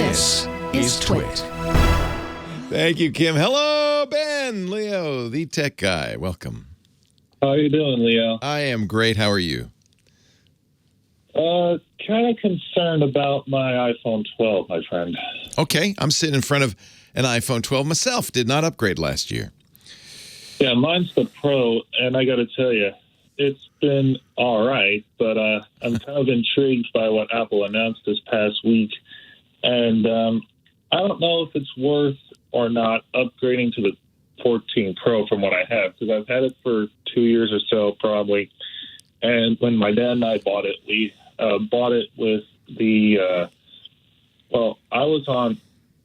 This is TWiT. Thank you, Kim. Hello, Ben, Leo, the tech guy. Welcome. How are you doing, Leo? I am great. How are you? Kind of concerned about my iPhone 12, my friend. Okay, I'm sitting in front of an iPhone 12 myself. Did not upgrade last year. Yeah, mine's the Pro, and I got to tell you, it's been all right, but I'm kind of intrigued by what Apple announced this past week, and I don't know if it's worth or not upgrading to the 14 Pro from what I have, because I've had it for 2 years or so, probably, and when my dad and I bought it, we bought it with the, I was on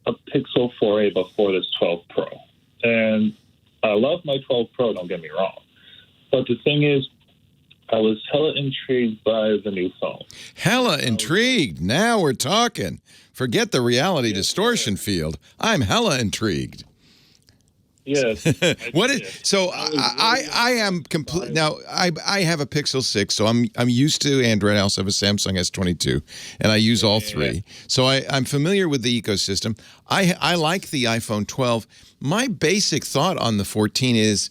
a Pixel 4a before this 12 Pro, and I love my 12 Pro, don't get me wrong, but the thing is, I was hella intrigued by the new phone. Hella intrigued. Now we're talking. Forget the reality distortion field. I'm hella intrigued. Yes. What is so? I am complete now. I have a Pixel 6, so I'm used to Android. I also have a Samsung S22, and I use all three. So I'm familiar with the ecosystem. I like the iPhone 12. My basic thought on the 14 is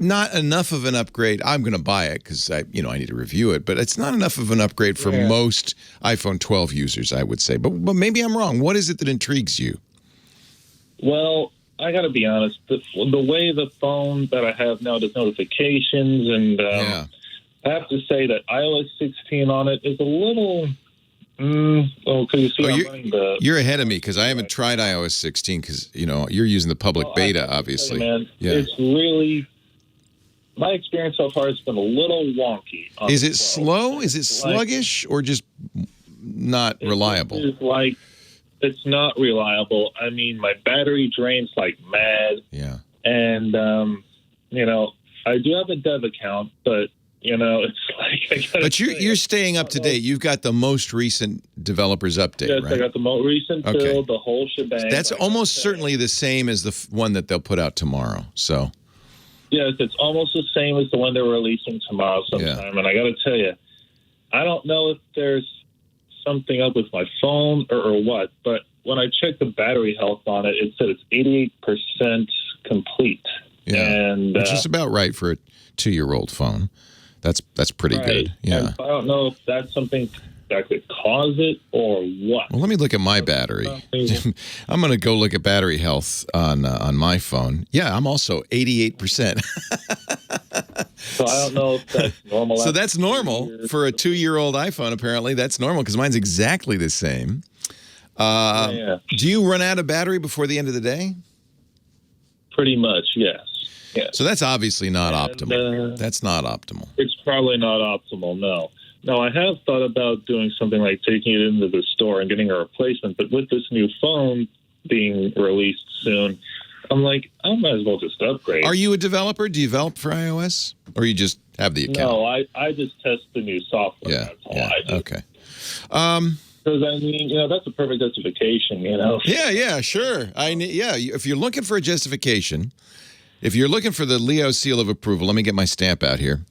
not enough of an upgrade. I'm going to buy it because I need to review it, but it's not enough of an upgrade for most iPhone 12 users, I would say. But maybe I'm wrong. What is it that intrigues you? Well, I got to be honest. The way the phone that I have now does notifications, and I have to say that iOS 16 on it is a little. You're ahead of me because I haven't tried iOS 16 because you're using the public beta, obviously. Man, it's really. My experience so far has been a little wonky. Is it slow? Is it sluggish or just not reliable? It's not reliable. I mean, my battery drains like mad. Yeah. And, I do have a dev account, but, it's like... But you're staying up to date. You've got the most recent developers update, yes, right? I got the most recent build, the whole shebang. That's almost certainly the same as the one that they'll put out tomorrow, so... Yes, it's almost the same as the one they're releasing tomorrow sometime. Yeah. And I got to tell you, I don't know if there's something up with my phone or what, but when I checked the battery health on it, it said it's 88% complete. Yeah, and, which is about right for a 2-year-old phone. That's pretty good. Yeah, and I don't know if that's something that could cause it or what. Well, let me look at my battery. I'm going to go look at battery health on my phone. Yeah, I'm also 88%. So I don't know if that's normal. So that's normal for a 2-year-old iPhone, apparently. That's normal because mine's exactly the same. Do you run out of battery before the end of the day? Pretit much, yes. So that's obviously not optimal. That's not optimal. It's probably not optimal, no. No, I have thought about doing something like taking it into the store and getting a replacement, but with this new phone being released soon, I'm like, I might as well just upgrade. Are you a developer? Do you develop for iOS? Or you just have the account? No, I just test the new software. Yeah, that's all I do. Okay. Because, I mean, that's a perfect justification, Yeah, sure. If you're looking for a justification, if you're looking for the Leo seal of approval, let me get my stamp out here.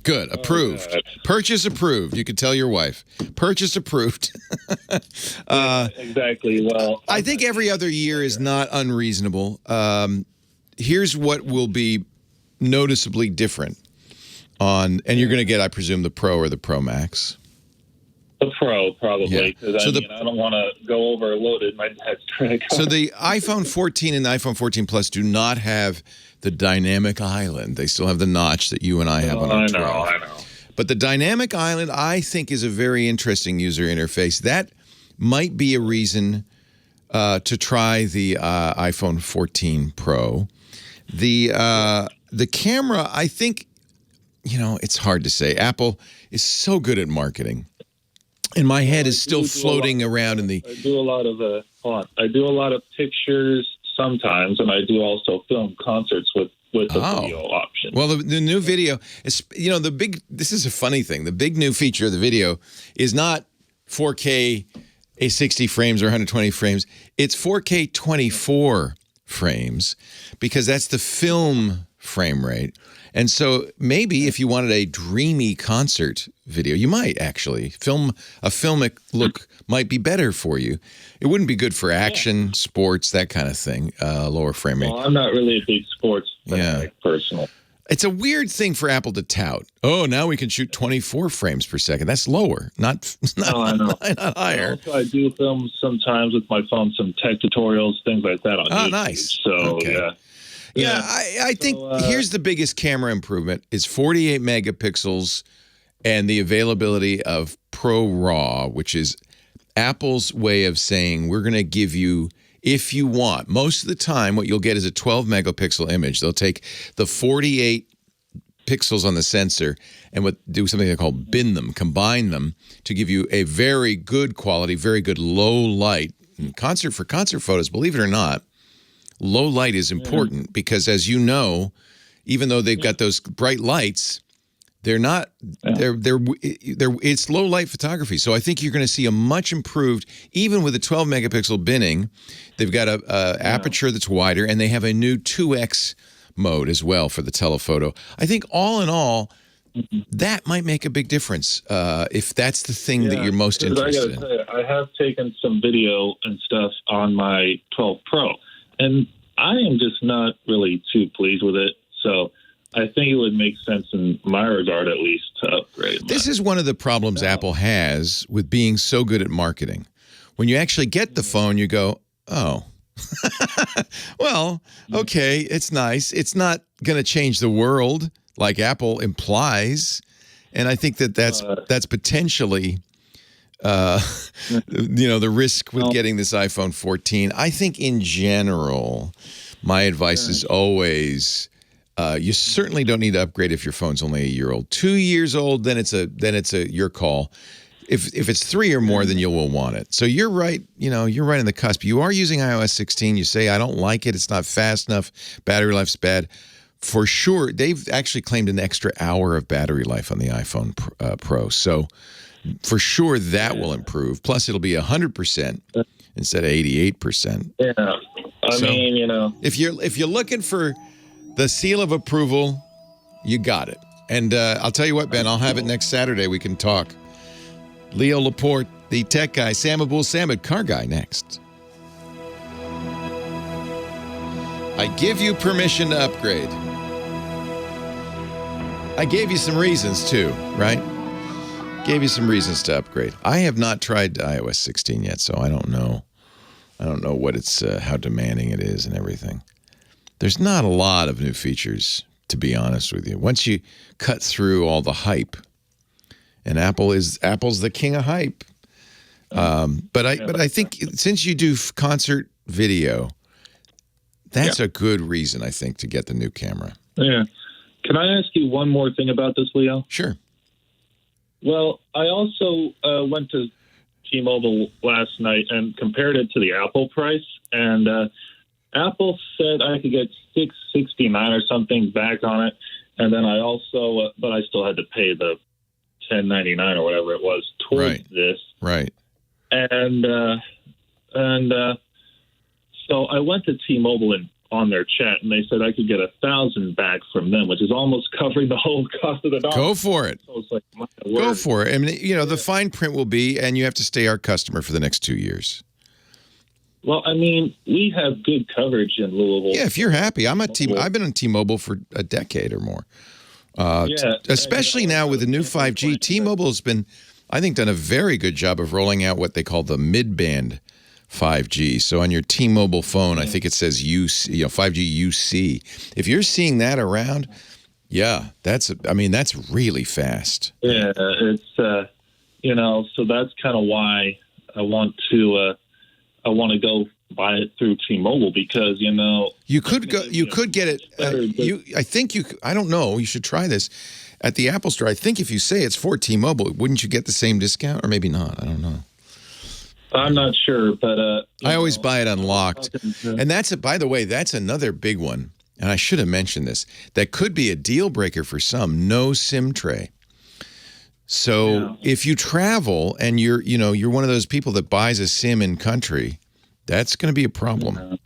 Good. Approved. Purchase approved. You could tell your wife. Purchase approved. Exactly. Well, I think every other year is not unreasonable. Here's what will be noticeably different and you're going to get, I presume, the Pro or the Pro Max. The Pro, probably, because I don't want to go overloaded. My dad's credit card. So the iPhone 14 and the iPhone 14 Plus do not have the dynamic island. They still have the notch that you and I have on our 12. I know. But the dynamic island, I think, is a very interesting user interface. That might be a reason to try the iPhone 14 Pro. The camera, I think, it's hard to say. Apple is so good at marketing. And my head is still floating around in the... I do a lot of pictures sometimes, and I do also film concerts with the video option. Well, the new video is, this is a funny thing. The big new feature of the video is not 4K, 60 frames or 120 frames. It's 4K 24 frames because that's the film frame rate. And so maybe if you wanted a dreamy concert video, you might actually a filmic look might be better for you. It wouldn't be good for action, sports, that kind of thing, lower frame rate. Well, I'm not really a big sports fanatic, personal. It's a weird thing for Apple to tout. Oh, now we can shoot 24 frames per second. That's lower, not higher. Also, I do film sometimes with my phone, some tech tutorials, things like that on YouTube. Nice. So, okay. Yeah, I think here's the biggest camera improvement is 48 megapixels and the availability of Pro RAW, which is Apple's way of saying we're going to give you, if you want. Most of the time, what you'll get is a 12 megapixel image. They'll take the 48 pixels on the sensor and do something they call bin them, combine them to give you a very good quality, very good low light. For concert photos, believe it or not, low light is important because, as you know, even though they've got those bright lights, they're not. It's low light photography. So I think you're going to see a much improved, even with a 12 megapixel binning. They've got a aperture that's wider, and they have a new 2x mode as well for the telephoto. I think all in all, that might make a big difference if that's the thing that you're most interested in. I have taken some video and stuff on my 12 Pro. And I am just not really too pleased with it. So I think it would make sense in my regard, at least, to upgrade. This is one of the problems Apple has with being so good at marketing. When you actually get the phone, you go, oh, well, okay, it's nice. It's not going to change the world like Apple implies. And I think that's potentially the risk with getting this iPhone 14. I think in general, my advice is always, you certainly don't need to upgrade if your phone's only a year old. 2 years old, then it's your call. If it's 3 or more, then you will want it. So you're right. You're right in the cusp. You are using iOS 16. You say, I don't like it. It's not fast enough. Battery life's bad. For sure, they've actually claimed an extra hour of battery life on the iPhone Pro. So for sure, that will improve. Plus, it'll be 100% instead of 88%. Yeah, I mean, if you're looking for the seal of approval, you got it. And I'll tell you what, Ben, I'll have it next Saturday. We can talk. Leo Laporte, the tech guy. Sam Abul-Samad, car guy, next. I give you permission to upgrade. I gave you some reasons too, right? Gave you some reasons to upgrade. I have not tried iOS 16 yet, so I don't know. I don't know what it's, how demanding it is and everything. There's not a lot of new features, to be honest with you. Once you cut through all the hype, and Apple's the king of hype. But I think since you do concert video, that's a good reason, I think, to get the new camera. Yeah. Can I ask you one more thing about this, Leo? Sure. Well, I also went to T-Mobile last night and compared it to the Apple price, and Apple said I could get $669 or something back on it, and then I also, but I still had to pay the $10.99 or whatever it was towards this. Right. And so I went to T-Mobile and on their chat, and they said I could get $1,000 back from them, which is almost covering the whole cost of the dollar. Go for it. So it's like, my word. Go for it. I mean, the fine print will be, and you have to stay our customer for the next 2 years. Well, I mean, we have good coverage in Louisville. Yeah, if you're happy. I've been on T-Mobile for a decade or more. Especially now with the new 5G. T-Mobile has been, I think, done a very good job of rolling out what they call the mid-band 5G. So on your T-Mobile phone, I think it says 5G UC. If you're seeing that around, that's really fast. Yeah, it's so that's kind of why I want to go buy it through T-Mobile because you could get it. I don't know. You should try this at the Apple Store. I think if you say it's for T-Mobile, wouldn't you get the same discount, or maybe not? I don't know. I'm not sure, but I always buy it unlocked, and by the way, that's another big one. And I should have mentioned this. That could be a deal breaker for some. No SIM tray. So if you travel and you're one of those people that buys a SIM in country, that's going to be a problem.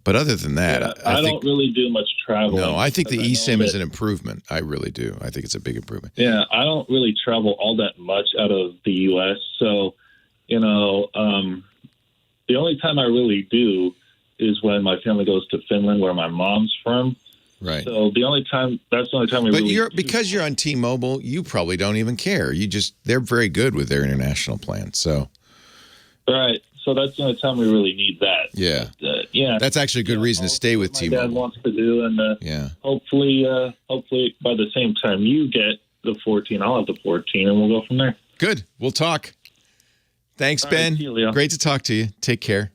But other than that, Yeah, I I think don't really do much traveling. no. I think the because I eSIM know is that- an improvement. I really do. I think it's a big improvement. Yeah, I don't really travel all that much out of the U.S. So, the only time I really do is when my family goes to Finland, where my mom's from. Right. So that's the only time we But really. because you're on T-Mobile, you probably don't even care. They're very good with their international plan. So Right. So that's the only time we really need that. yeah, But, yeah. that's actually a good reason to stay with My T-Mobile. dad wants to do, and Yeah. hopefully by the same time you get the 14, I'll have the 14, and we'll go from there. Good. We'll talk. Thanks, All right, Ben. see you, Leo. Great to talk to you. Take care.